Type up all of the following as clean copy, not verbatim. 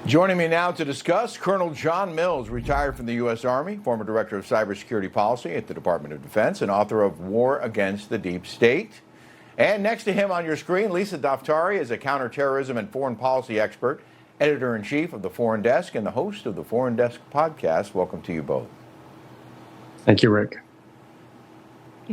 Joining me now to discuss, Colonel John Mills, retired from the U.S. Army, former director of cybersecurity policy at the Department of Defense, and author of War Against the Deep State. And next to him on your screen, Lisa Daftari is a counterterrorism and foreign policy expert, editor-in-chief of the Foreign Desk, and the host of the Foreign Desk podcast. Welcome to you both. Thank you, Rick.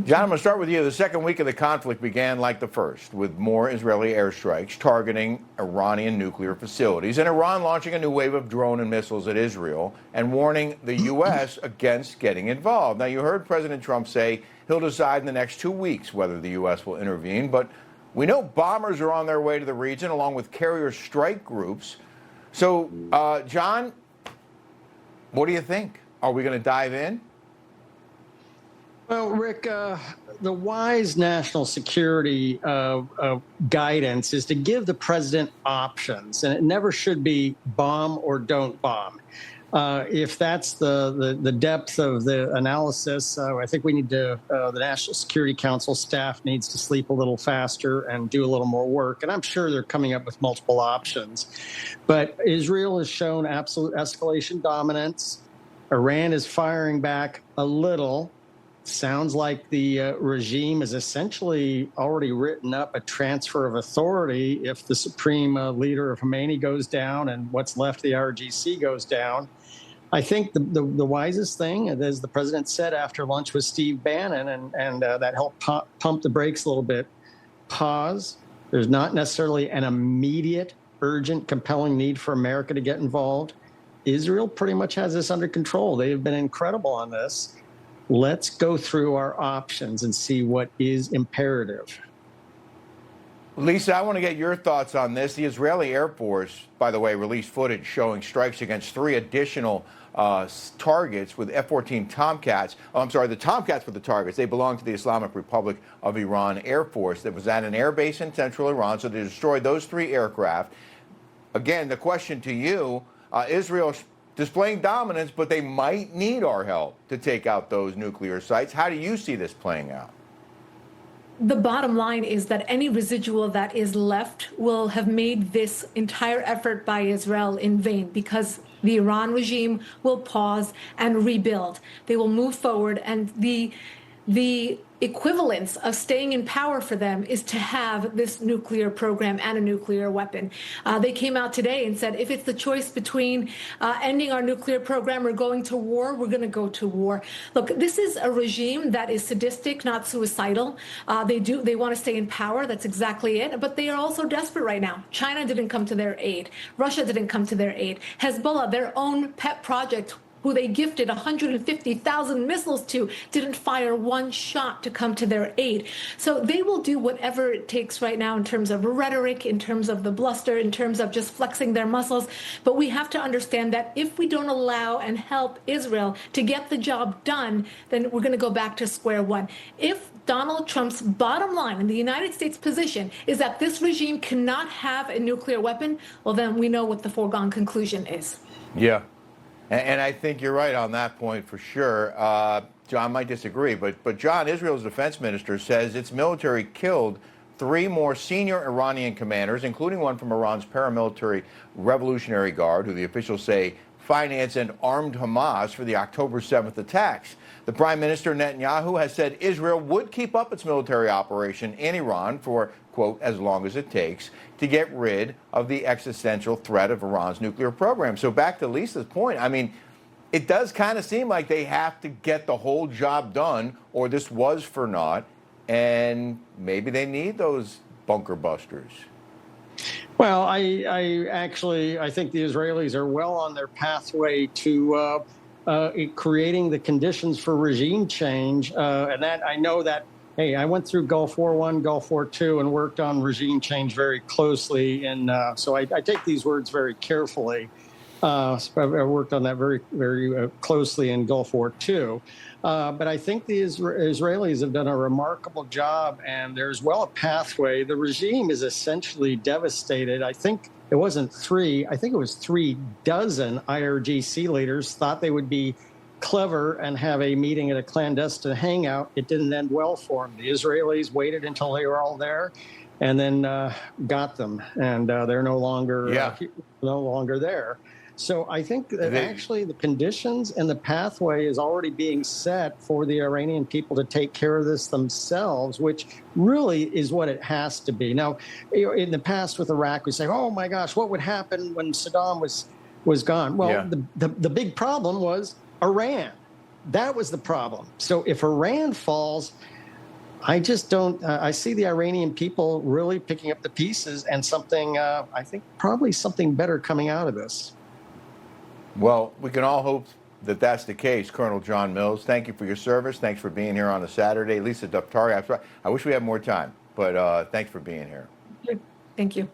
John, I'm going to start with you. The second week of the conflict began like the first, with more Israeli airstrikes targeting Iranian nuclear facilities, and Iran launching a new wave of drone and missiles at Israel and warning the U.S. against getting involved. Now, you heard President Trump say he'll decide in the next 2 weeks whether the U.S. will intervene, but we know bombers are on their way to the region, along with carrier strike groups. So, John, what do you think? Are we going to dive in? Well, Rick, the wise national security guidance is to give the president options, and it never should be bomb or don't bomb. If that's the depth of the analysis, I think we need to, the National Security Council staff needs to sleep a little faster and do a little more work. And I'm sure they're coming up with multiple options. But Israel has shown absolute escalation dominance. Iran is firing back a little. Sounds like the regime has essentially already written up a transfer of authority if the supreme leader of Khomeini goes down and what's left of the IRGC goes down. I think the wisest thing, as the president said after lunch with Steve Bannon, and that helped pump the brakes a little bit, pause. There's not necessarily an immediate, urgent, compelling need for America to get involved. Israel pretty much has this under control. They have been incredible on this. Let's go through our options and see what is imperative. Lisa, I want to get your thoughts on this. The Israeli Air Force, by the way, released footage showing strikes against 3 additional targets with F-14 Tomcats. Oh, I'm sorry, the Tomcats were the targets. They belong to the Islamic Republic of Iran Air Force that was at an air base in central Iran, so they destroyed those 3 aircraft. Again, the question to you, Israel displaying dominance, but they might need our help to take out those nuclear sites. How do you see this playing out? The bottom line is that any residual that is left will have made this entire effort by Israel in vain, because the Iran regime will pause and rebuild. They will move forward, and the equivalence of staying in power for them is to have this nuclear program and a nuclear weapon. They came out today and said, if it's the choice between ending our nuclear program or going to war, we're going to go to war. Look, this is a regime that is sadistic, not suicidal. They want to stay in power. That's exactly it. But they are also desperate right now. China didn't come to their aid. Russia didn't come to their aid. Hezbollah, their own pet project, who they gifted 150,000 missiles to, didn't fire one shot to come to their aid. So they will do whatever it takes right now in terms of rhetoric, in terms of the bluster, in terms of just flexing their muscles. But we have to understand that if we don't allow and help Israel to get the job done, then we're going to go back to square one. If Donald Trump's bottom line and the United States position is that this regime cannot have a nuclear weapon, well, then we know what the foregone conclusion is. Yeah. And I think you're right on that point for sure. John might disagree, but John, Israel's defense minister, says its military killed 3 more senior Iranian commanders, including one from Iran's paramilitary Revolutionary Guard, who the officials say financed and armed Hamas for the October 7th attacks. The Prime Minister Netanyahu has said Israel would keep up its military operation in Iran for, quote, as long as it takes to get rid of the existential threat of Iran's nuclear program. So back to Lisa's point, I mean, it does kind of seem like they have to get the whole job done, or this was for naught, and maybe they need those bunker busters. Well, I think the Israelis are well on their pathway to creating the conditions for regime change. And that I know that, hey, I went through Gulf War I, Gulf War II, and worked on regime change very closely. And so I take these words very carefully. I worked on that very, very closely in Gulf War II. But I think the Israelis have done a remarkable job, and there's well a pathway. The regime is essentially devastated. I think it wasn't 3. I think it was 36 IRGC leaders thought they would be clever and have a meeting at a clandestine hangout. It didn't end well for them. The Israelis waited until they were all there, and then got them, and they're no longer there. So I think that actually the conditions and the pathway is already being set for the Iranian people to take care of this themselves, which really is what it has to be. Now, in the past with Iraq, we say, oh my gosh, what would happen when Saddam was gone? Well, the big problem was Iran. That was the problem. So if Iran falls, I just don't. I see the Iranian people really picking up the pieces, and something. I think probably something better coming out of this. Well, we can all hope that that's the case. Colonel John Mills, thank you for your service. Thanks for being here on a Saturday. Lisa Daftari, I wish we had more time, but thanks for being here. Thank you.